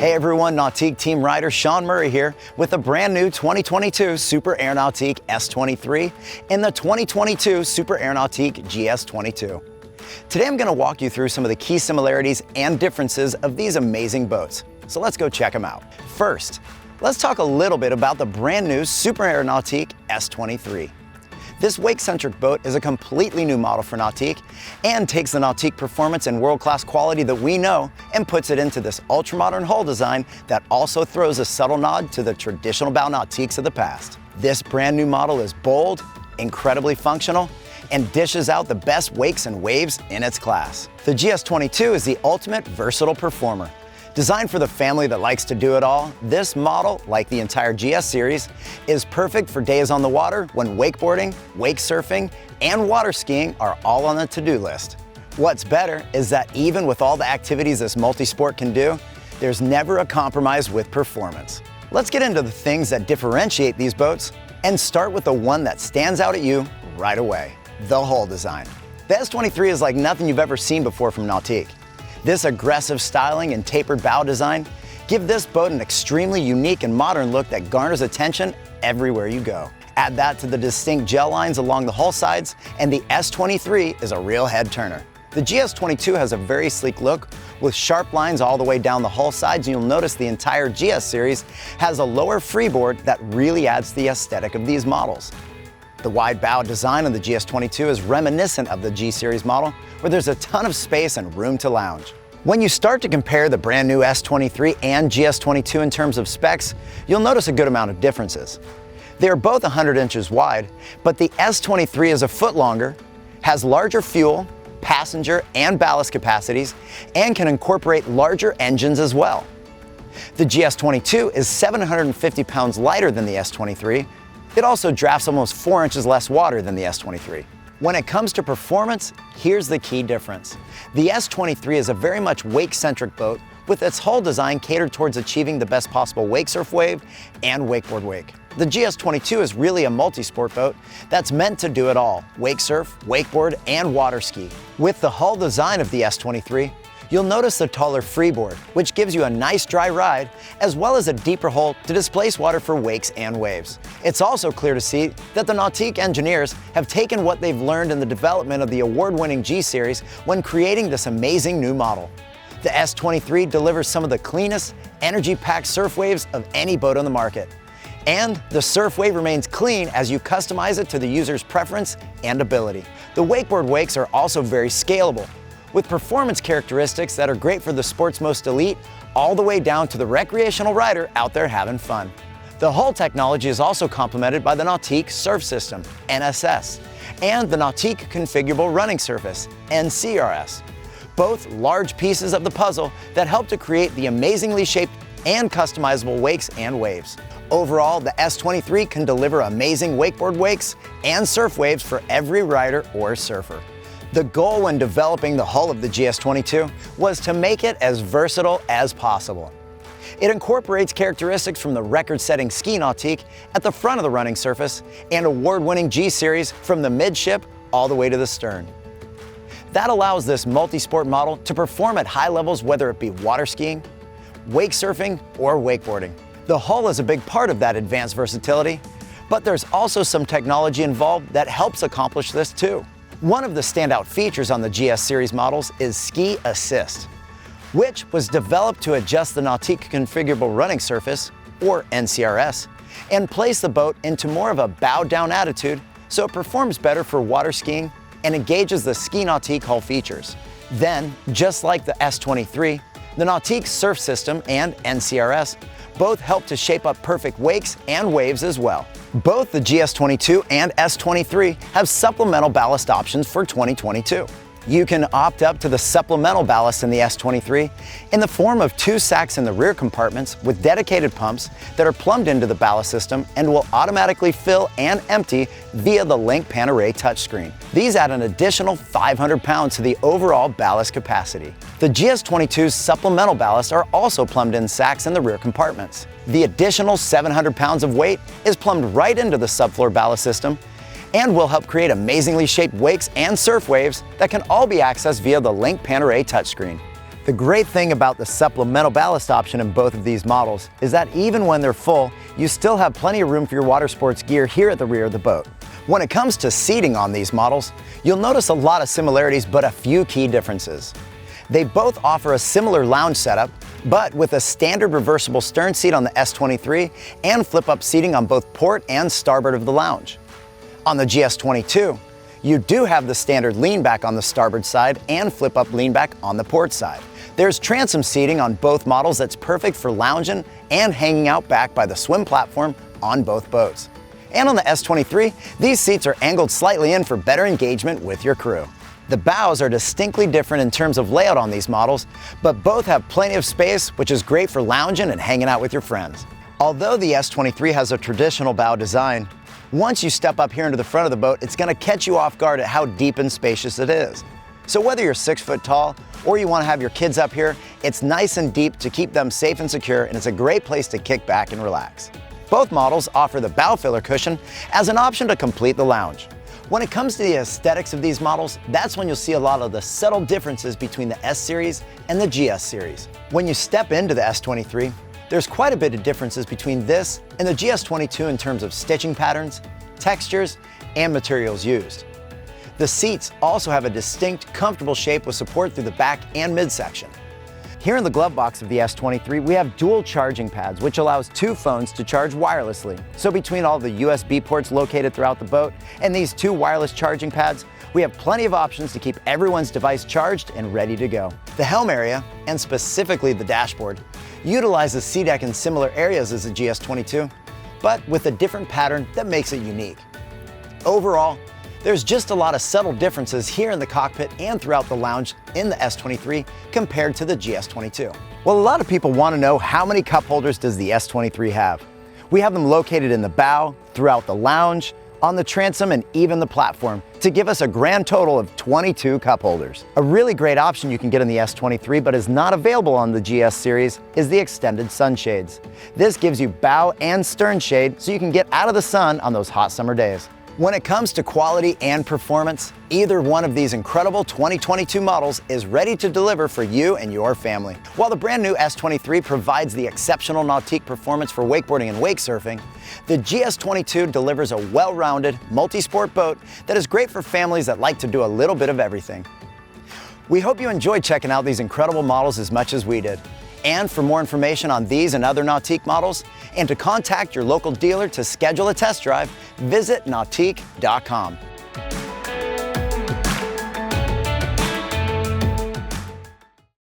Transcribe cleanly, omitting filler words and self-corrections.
Hey everyone, Nautique team rider Shaun Murray here with a brand new 2022 Super Air Nautique S23 and the 2022 Super Air Nautique GS22. Today I'm going to walk you through some of the key similarities and differences of these amazing boats. So let's go check them out. First, let's talk a little bit about the brand new Super Air Nautique S23. This wake-centric boat is a completely new model for Nautique and takes the Nautique performance and world-class quality that we know and puts it into this ultra-modern hull design that also throws a subtle nod to the traditional bow Nautiques of the past. This brand new model is bold, incredibly functional, and dishes out the best wakes and waves in its class. The GS22 is the ultimate versatile performer. Designed for the family that likes to do it all, this model, like the entire GS series, is perfect for days on the water when wakeboarding, wake surfing, and water skiing are all on the to-do list. What's better is that even with all the activities this multi-sport can do, there's never a compromise with performance. Let's get into the things that differentiate these boats and start with the one that stands out at you right away, the hull design. The S23 is like nothing you've ever seen before from Nautique. This aggressive styling and tapered bow design give this boat an extremely unique and modern look that garners attention everywhere you go. Add that to the distinct gel lines along the hull sides, and the S23 is a real head turner. The GS22 has a very sleek look with sharp lines all the way down the hull sides, and you'll notice the entire GS series has a lower freeboard that really adds to the aesthetic of these models. The wide bow design on the GS22 is reminiscent of the G Series model, where there's a ton of space and room to lounge. When you start to compare the brand new S23 and GS22 in terms of specs, you'll notice a good amount of differences. They are both 100 inches wide, but the S23 is a foot longer, has larger fuel, passenger, and ballast capacities, and can incorporate larger engines as well. The GS22 is 750 pounds lighter than the S23. It also drafts almost 4 inches less water than the S23. When it comes to performance, here's the key difference. The S23 is a very much wake-centric boat with its hull design catered towards achieving the best possible wake surf wave and wakeboard wake. The GS22 is really a multi-sport boat that's meant to do it all: wake surf, wakeboard, and water ski. With the hull design of the S23, you'll notice the taller freeboard, which gives you a nice dry ride, as well as a deeper hull to displace water for wakes and waves. It's also clear to see that the Nautique engineers have taken what they've learned in the development of the award-winning G Series when creating this amazing new model. The S23 delivers some of the cleanest, energy-packed surf waves of any boat on the market. And the surf wave remains clean as you customize it to the user's preference and ability. The wakeboard wakes are also very scalable, with performance characteristics that are great for the sport's most elite, all the way down to the recreational rider out there having fun. The hull technology is also complemented by the Nautique Surf System, NSS, and the Nautique Configurable Running Surface, NCRS. Both large pieces of the puzzle that help to create the amazingly shaped and customizable wakes and waves. Overall, the S23 can deliver amazing wakeboard wakes and surf waves for every rider or surfer. The goal when developing the hull of the GS22 was to make it as versatile as possible. It incorporates characteristics from the record-setting Ski Nautique at the front of the running surface and award-winning G Series from the midship all the way to the stern. That allows this multi-sport model to perform at high levels, whether it be water skiing, wake surfing, or wakeboarding. The hull is a big part of that advanced versatility, but there's also some technology involved that helps accomplish this too. One of the standout features on the GS series models is Ski Assist, which was developed to adjust the Nautique Configurable Running Surface, or NCRS, and place the boat into more of a bow-down attitude so it performs better for water skiing and engages the Ski Nautique hull features. Then, just like the S23, the Nautique Surf System and NCRS both help to shape up perfect wakes and waves as well. Both the GS22 and S23 have supplemental ballast options for 2022. You can opt up to the supplemental ballast in the S23 in the form of 2 sacks in the rear compartments with dedicated pumps that are plumbed into the ballast system and will automatically fill and empty via the Link Pan Array touchscreen. These add an additional 500 pounds to the overall ballast capacity. The GS22's supplemental ballast are also plumbed in sacks in the rear compartments. The additional 700 pounds of weight is plumbed right into the subfloor ballast system and will help create amazingly shaped wakes and surf waves that can all be accessed via the Link Pan Array touchscreen. The great thing about the supplemental ballast option in both of these models is that even when they're full, you still have plenty of room for your water sports gear here at the rear of the boat. When it comes to seating on these models, you'll notice a lot of similarities but a few key differences. They both offer a similar lounge setup, but with a standard reversible stern seat on the S23 and flip-up seating on both port and starboard of the lounge. On the GS22, you do have the standard lean back on the starboard side and flip-up lean back on the port side. There's transom seating on both models that's perfect for lounging and hanging out back by the swim platform on both boats. And on the S23, these seats are angled slightly in for better engagement with your crew. The bows are distinctly different in terms of layout on these models, but both have plenty of space, which is great for lounging and hanging out with your friends. Although the S23 has a traditional bow design, once you step up here into the front of the boat, it's going to catch you off guard at how deep and spacious it is. So whether you're 6 foot tall or you want to have your kids up here, it's nice and deep to keep them safe and secure, and it's a great place to kick back and relax. Both models offer the bow filler cushion as an option to complete the lounge. When it comes to the aesthetics of these models, that's when you'll see a lot of the subtle differences between the S series and the GS series. When you step into the S23, there's quite a bit of differences between this and the GS22 in terms of stitching patterns, textures, and materials used. The seats also have a distinct, comfortable shape with support through the back and midsection. Here in the glove box of the S23, we have dual charging pads, which allows 2 phones to charge wirelessly. So between all the USB ports located throughout the boat and these 2 wireless charging pads, we have plenty of options to keep everyone's device charged and ready to go. The helm area, and specifically the dashboard, utilizes SeaDek in similar areas as the GS22, but with a different pattern that makes it unique. Overall, there's just a lot of subtle differences here in the cockpit and throughout the lounge in the S23 compared to the GS22. Well, a lot of people want to know how many cup holders does the S23 have. We have them located in the bow, throughout the lounge, on the transom, and even the platform to give us a grand total of 22 cup holders. A really great option you can get in the S23 but is not available on the GS series is the extended sunshades. This gives you bow and stern shade so you can get out of the sun on those hot summer days. When it comes to quality and performance, either one of these incredible 2022 models is ready to deliver for you and your family. While the brand new S23 provides the exceptional Nautique performance for wakeboarding and wake surfing, the GS22 delivers a well-rounded, multi-sport boat that is great for families that like to do a little bit of everything. We hope you enjoyed checking out these incredible models as much as we did. And for more information on these and other Nautique models, and to contact your local dealer to schedule a test drive, visit Nautique.com.